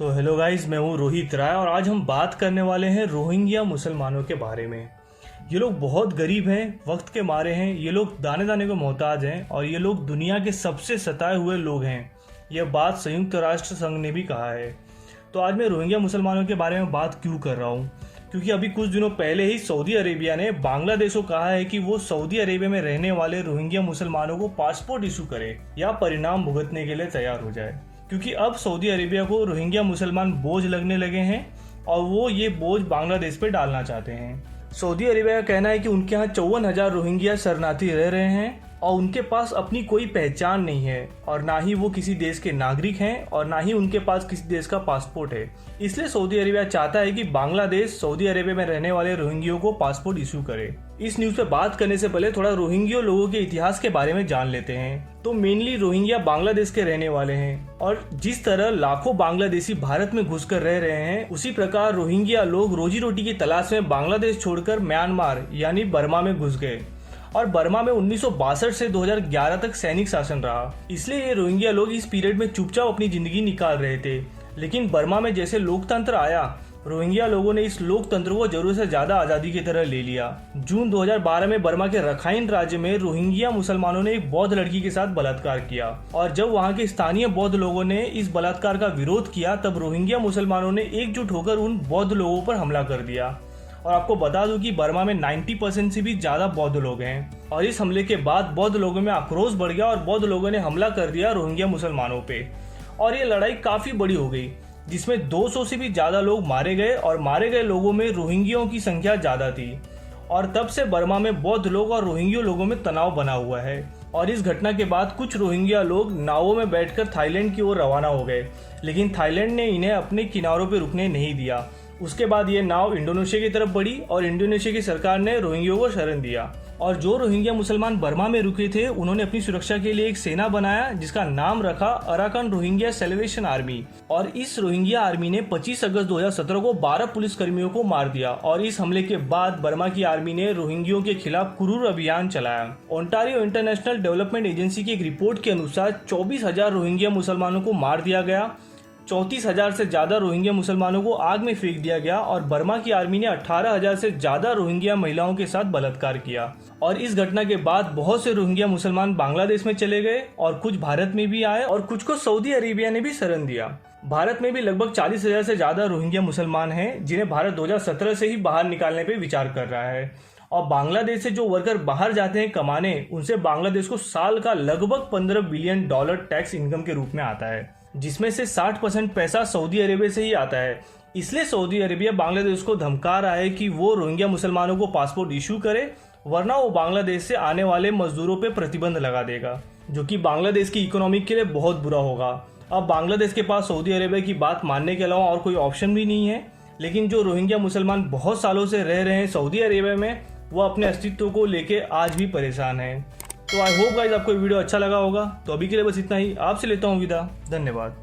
तो hello guys, मैं हूँ रोहित राय और आज हम बात करने वाले हैं रोहिंग्या मुसलमानों के बारे में। ये लोग बहुत गरीब हैं, वक्त के मारे हैं, ये लोग दाने दाने को मोहताज हैं और ये लोग दुनिया के सबसे सताए हुए लोग हैं। यह बात संयुक्त राष्ट्र संघ ने भी कहा है। तो आज मैं रोहिंग्या मुसलमानों के बारे में बात क्यों कर रहा हूँ, क्योंकि अभी कुछ दिनों पहले ही सऊदी अरेबिया ने बांग्लादेश को कहा है कि वो सऊदी अरेबिया में रहने वाले रोहिंग्या मुसलमानों को पासपोर्ट इशू करे या परिणाम भुगतने के लिए तैयार हो जाए, क्योंकि अब सऊदी अरेबिया को रोहिंग्या मुसलमान बोझ लगने लगे हैं और वो ये बोझ बांग्लादेश पे डालना चाहते हैं। सऊदी अरेबिया का कहना है कि उनके यहाँ 54,000 रोहिंग्या शरणार्थी रह रहे हैं और उनके पास अपनी कोई पहचान नहीं है और ना ही वो किसी देश के नागरिक हैं और ना ही उनके पास किसी देश का पासपोर्ट है। इसलिए सऊदी अरेबिया चाहता है कि बांग्लादेश सऊदी अरेबिया में रहने वाले रोहिंग्यों को पासपोर्ट इशू करे। इस न्यूज़ पे बात करने से पहले थोड़ा रोहिंग्या लोगों के इतिहास के बारे में जान लेते हैं। तो मेनली रोहिंग्या बांग्लादेश के रहने वाले हैं और जिस तरह लाखों बांग्लादेशी भारत में घुसकर रह रहे हैं, उसी प्रकार रोहिंग्या लोग रोजी रोटी की तलाश में बांग्लादेश छोड़कर म्यांमार यानी बर्मा में घुस गए और बर्मा में 1962 से 2011 तक सैनिक शासन रहा। इसलिए ये रोहिंग्या लोग इस पीरियड में चुपचाप अपनी जिंदगी निकाल रहे थे। लेकिन बर्मा में जैसे लोकतंत्र आया, रोहिंग्या लोगों ने इस लोकतंत्र को जरूरत से ज्यादा आजादी की तरह ले लिया। जून 2012 में बर्मा के रखाइन राज्य में रोहिंग्या मुसलमानों ने एक बौद्ध लड़की के साथ बलात्कार किया और जब वहां के स्थानीय बौद्ध लोगों ने इस बलात्कार का विरोध किया, तब रोहिंग्या मुसलमानों ने एकजुट होकर उन बौद्ध लोगों पर हमला कर दिया। और आपको बता दूं कि बर्मा में 90% से भी ज्यादा बौद्ध लोग हैं और इस हमले के बाद बौद्ध लोगों में आक्रोश बढ़ गया और बौद्ध लोगों ने हमला कर दिया रोहिंग्या मुसलमानों पे और ये लड़ाई काफी बड़ी हो गई, जिसमें 200 से भी ज्यादा लोग मारे गए और मारे गए लोगों में रोहिंग्यों की संख्या ज्यादा थी। और तब से बर्मा में बौद्ध लोग और रोहिंग्या लोगों में तनाव बना हुआ है। और इस घटना के बाद कुछ रोहिंग्या लोग नावों में बैठकर थाईलैंड की ओर रवाना हो गए, लेकिन थाईलैंड ने इन्हें अपने किनारों पर रुकने नहीं दिया। उसके बाद ये नाव इंडोनेशिया की तरफ बढ़ी और इंडोनेशिया की सरकार ने रोहिंग्या को शरण दिया और जो रोहिंग्या मुसलमान बर्मा में रुके थे, उन्होंने अपनी सुरक्षा के लिए एक सेना बनाया जिसका नाम रखा अराकान रोहिंग्या सैल्वेशन आर्मी। और इस रोहिंग्या आर्मी ने 25 अगस्त 2017 को 12 पुलिसकर्मियों को मार दिया और इस हमले के बाद बर्मा की आर्मी ने रोहिंग्यों के खिलाफ क्रूर अभियान चलाया। ओंटारियो इंटरनेशनल डेवलपमेंट एजेंसी की एक रिपोर्ट के अनुसार 24,000 रोहिंग्या मुसलमानों को मार दिया गया, 34,000 से ज्यादा रोहिंग्या मुसलमानों को आग में फेंक दिया गया और बर्मा की आर्मी ने 18,000 से ज्यादा रोहिंग्या महिलाओं के साथ बलात्कार किया। और इस घटना के बाद बहुत से रोहिंग्या मुसलमान बांग्लादेश में चले गए और कुछ भारत में भी आए और कुछ को सऊदी अरेबिया ने भी शरण दिया। भारत में भी लगभग 40,000 से ज्यादा रोहिंग्या मुसलमान हैं, जिन्हें भारत 2017 से ही बाहर निकालने पे विचार कर रहा है। और बांग्लादेश से जो वर्कर बाहर जाते हैं कमाने, उनसे बांग्लादेश को साल का लगभग $15 बिलियन टैक्स इनकम के रूप में आता है, जिसमें से 60% पैसा सऊदी अरेबिया से ही आता है। इसलिए सऊदी अरेबिया बांग्लादेश को धमका रहा है कि वो रोहिंग्या मुसलमानों को पासपोर्ट इशू करे, वरना वो बांग्लादेश से आने वाले मजदूरों पे प्रतिबंध लगा देगा, जो कि बांग्लादेश की इकोनॉमी के लिए बहुत बुरा होगा। अब बांग्लादेश के पास सऊदी अरेबिया की बात मानने के अलावा और कोई ऑप्शन भी नहीं है। लेकिन जो रोहिंग्या मुसलमान बहुत सालों से रह रहे हैं सऊदी अरेबिया में, वो अपने अस्तित्व को लेके आज भी परेशान है। तो आई होप गाइस आपको वीडियो अच्छा लगा होगा। तो अभी के लिए बस इतना ही, आपसे लेता हूँ विदा। धन्यवाद।